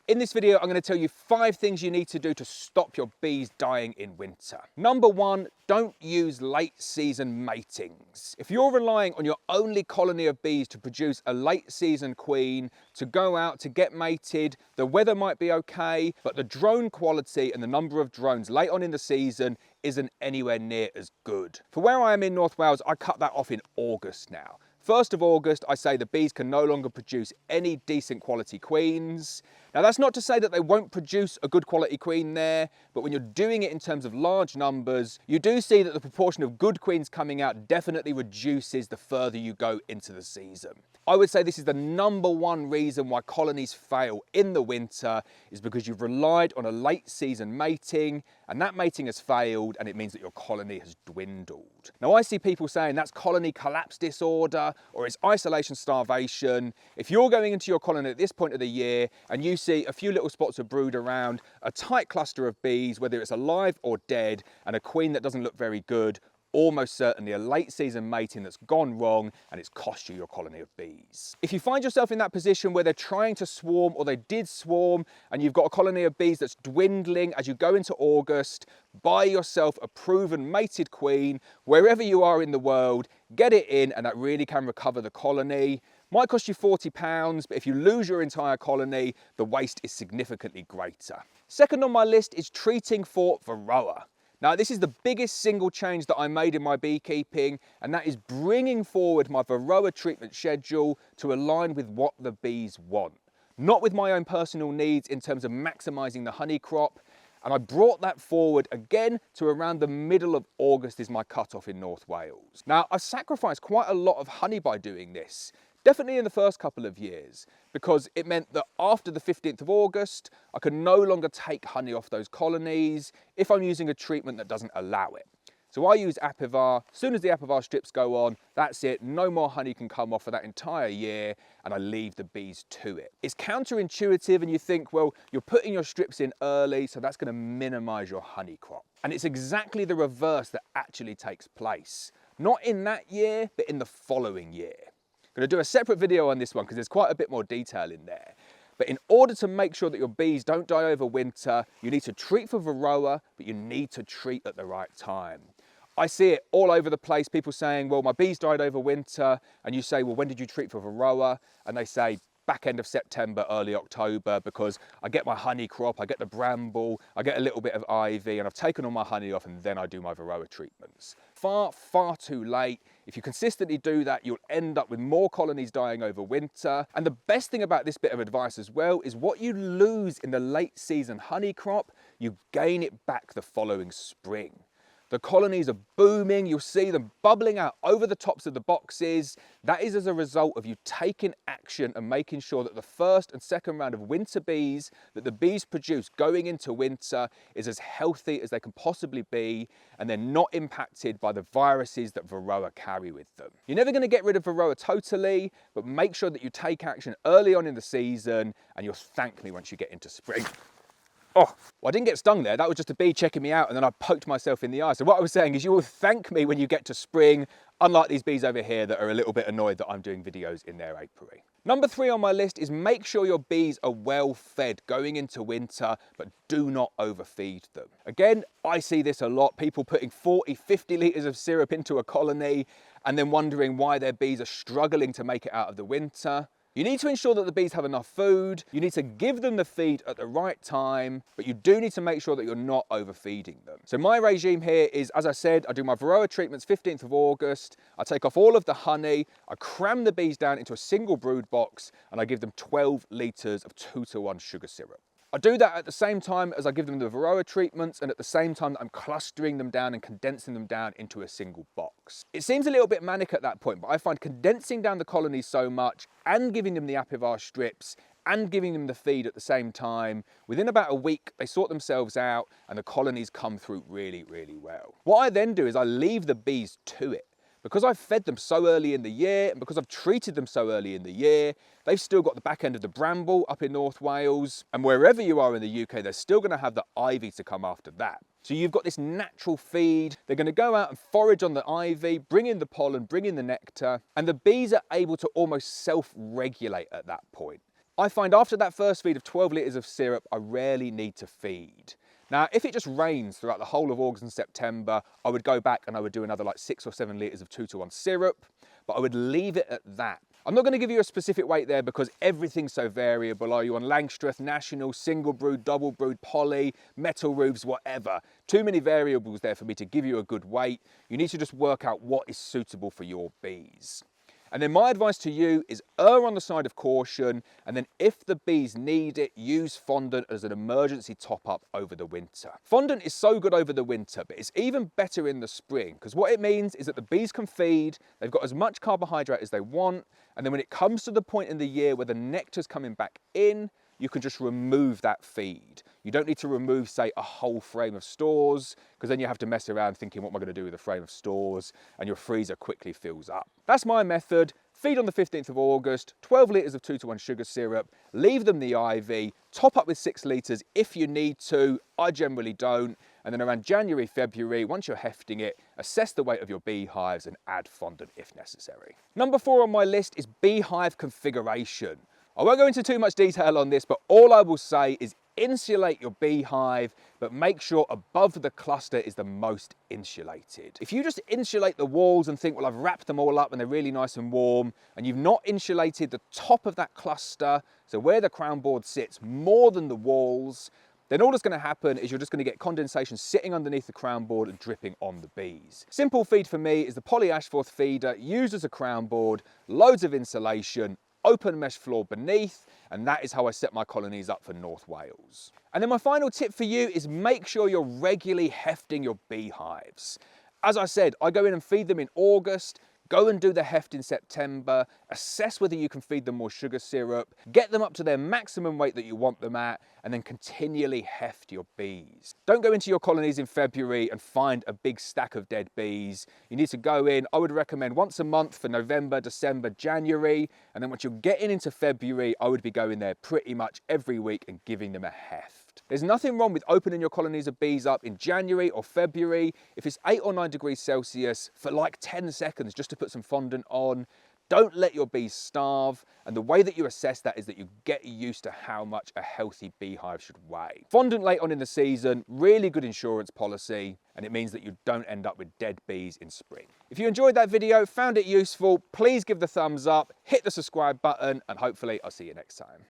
In this video, I'm going to tell you 5 things you need to do to stop your bees dying in winter. Number 1, don't use late season matings. If you're relying on your only colony of bees to produce a late season queen, to go out to get mated, the weather might be okay, but the drone quality and the number of drones late on in the season isn't anywhere near as good. For where I am in North Wales, I cut that off in August now. 1st of August, I say the bees can no longer produce any decent quality queens. Now that's not to say that they won't produce a good quality queen there, but when you're doing it in terms of large numbers, you do see that the proportion of good queens coming out definitely reduces the further you go into the season. I would say this is the number 1 reason why colonies fail in the winter, is because you've relied on a late season mating, and that mating has failed, and it means that your colony has dwindled. Now I see people saying that's colony collapse disorder, or it's isolation starvation. If you're going into your colony at this point of the year and you see a few little spots of brood around, a tight cluster of bees, whether it's alive or dead, and a queen that doesn't look very good, almost certainly a late season mating that's gone wrong and it's cost you your colony of bees. If you find yourself in that position where they're trying to swarm, or they did swarm, and you've got a colony of bees that's dwindling as you go into August, buy yourself a proven mated queen wherever you are in the world, get it in, and that really can recover the colony. Might cost you £40, but if you lose your entire colony, the waste is significantly greater. Second on my list is treating for Varroa. Now this is the biggest single change that I made in my beekeeping, and that is bringing forward my Varroa treatment schedule to align with what the bees want. Not with my own personal needs in terms of maximising the honey crop, and I brought that forward again to around the middle of August is my cut-off in North Wales. Now I've sacrificed quite a lot of honey by doing this. Definitely in the first couple of years, because it meant that after the 15th of August, I can no longer take honey off those colonies if I'm using a treatment that doesn't allow it. So I use Apivar. As soon as the Apivar strips go on, that's it. No more honey can come off for that entire year, and I leave the bees to it. It's counterintuitive, and you think, well, you're putting your strips in early, so that's going to minimise your honey crop. And it's exactly the reverse that actually takes place. Not in that year, but in the following year. I'm going to do a separate video on this one because there's quite a bit more detail in there. But in order to make sure that your bees don't die over winter, you need to treat for Varroa, but you need to treat at the right time. I see it all over the place, people saying, well, my bees died over winter, and you say, well, when did you treat for Varroa? And they say, back end of September, early October, because I get my honey crop, I get the bramble, I get a little bit of ivy, and I've taken all my honey off, and then I do my Varroa treatments. Far, far too late. If you consistently do that, you'll end up with more colonies dying over winter. And the best thing about this bit of advice as well is what you lose in the late season honey crop, you gain it back the following spring. The colonies are booming, you'll see them bubbling out over the tops of the boxes. That is as a result of you taking action and making sure that the 1st and 2nd round of winter bees that the bees produce going into winter is as healthy as they can possibly be, and they're not impacted by the viruses that Varroa carry with them. You're never going to get rid of Varroa totally, but make sure that you take action early on in the season, and you'll thank me once you get into spring. Oh, well, I didn't get stung there. That was just a bee checking me out, and then I poked myself in the eye. So what I was saying is you will thank me when you get to spring, unlike these bees over here that are a little bit annoyed that I'm doing videos in their apiary. Number 3 on my list is make sure your bees are well fed going into winter, but do not overfeed them. Again, I see this a lot. People putting 40, 50 litres of syrup into a colony and then wondering why their bees are struggling to make it out of the winter. You need to ensure that the bees have enough food, you need to give them the feed at the right time, but you do need to make sure that you're not overfeeding them. So my regime here is, as I said, I do my Varroa treatments 15th of August, I take off all of the honey, I cram the bees down into a single brood box, and I give them 12 litres of 2-to-1 sugar syrup. I do that at the same time as I give them the Varroa treatments, and at the same time that I'm clustering them down and condensing them down into a single box. It seems a little bit manic at that point, but I find condensing down the colonies so much and giving them the Apivar strips and giving them the feed at the same time, within about a week they sort themselves out and the colonies come through really, really well. What I then do is I leave the bees to it. Because I've fed them so early in the year, and because I've treated them so early in the year, they've still got the back end of the bramble up in North Wales, and wherever you are in the UK, they're still going to have the ivy to come after that. So you've got this natural feed. They're going to go out and forage on the ivy, bring in the pollen, bring in the nectar, and the bees are able to almost self-regulate at that point. I find after that first feed of 12 litres of syrup, I rarely need to feed. Now, if it just rains throughout the whole of August and September, I would go back and I would do another like 6 or 7 litres of 2-to-1 syrup, but I would leave it at that. I'm not going to give you a specific weight there because everything's so variable. Are you on Langstrath, National, single brood, double brood, poly, metal roofs, whatever? Too many variables there for me to give you a good weight. You need to just work out what is suitable for your bees. And then my advice to you is err on the side of caution, and then if the bees need it, use fondant as an emergency top up over the winter. Fondant is so good over the winter, but it's even better in the spring, because what it means is that the bees can feed, they've got as much carbohydrate as they want, and then when it comes to the point in the year where the nectar's coming back in, you can just remove that feed. You don't need to remove, say, a whole frame of stores, because then you have to mess around thinking, what am I going to do with a frame of stores? And your freezer quickly fills up. That's my method. Feed on the 15th of August, 12 litres of 2-to-1 sugar syrup, leave them the ivy, top up with 6 litres if you need to. I generally don't. And then around January, February, once you're hefting it, assess the weight of your beehives and add fondant if necessary. Number 4 on my list is beehive configuration. I won't go into too much detail on this, but all I will say is insulate your beehive, but make sure above the cluster is the most insulated. If you just insulate the walls and think, well, I've wrapped them all up and they're really nice and warm, and you've not insulated the top of that cluster, so where the crown board sits more than the walls, then all that's going to happen is you're just going to get condensation sitting underneath the crown board and dripping on the bees. Simple feed for me is the poly Ashforth feeder used as a crown board, loads of insulation, open mesh floor beneath, and that is how I set my colonies up for North Wales. And then my final tip for you is make sure you're regularly hefting your beehives. As I said, I go in and feed them in August, go and do the heft in September, assess whether you can feed them more sugar syrup, get them up to their maximum weight that you want them at, and then continually heft your bees. Don't go into your colonies in February and find a big stack of dead bees. You need to go in, I would recommend once a month for November, December, January, and then once you're getting into February, I would be going there pretty much every week and giving them a heft. There's nothing wrong with opening your colonies of bees up in January or February if it's 8 or 9 degrees Celsius for like 10 seconds just to put some fondant on. Don't let your bees starve, and the way that you assess that is that you get used to how much a healthy beehive should weigh. Fondant late on in the season, really good insurance policy, and it means that you don't end up with dead bees in spring. If you enjoyed that video, found it useful, please give the thumbs up, hit the subscribe button, and hopefully I'll see you next time.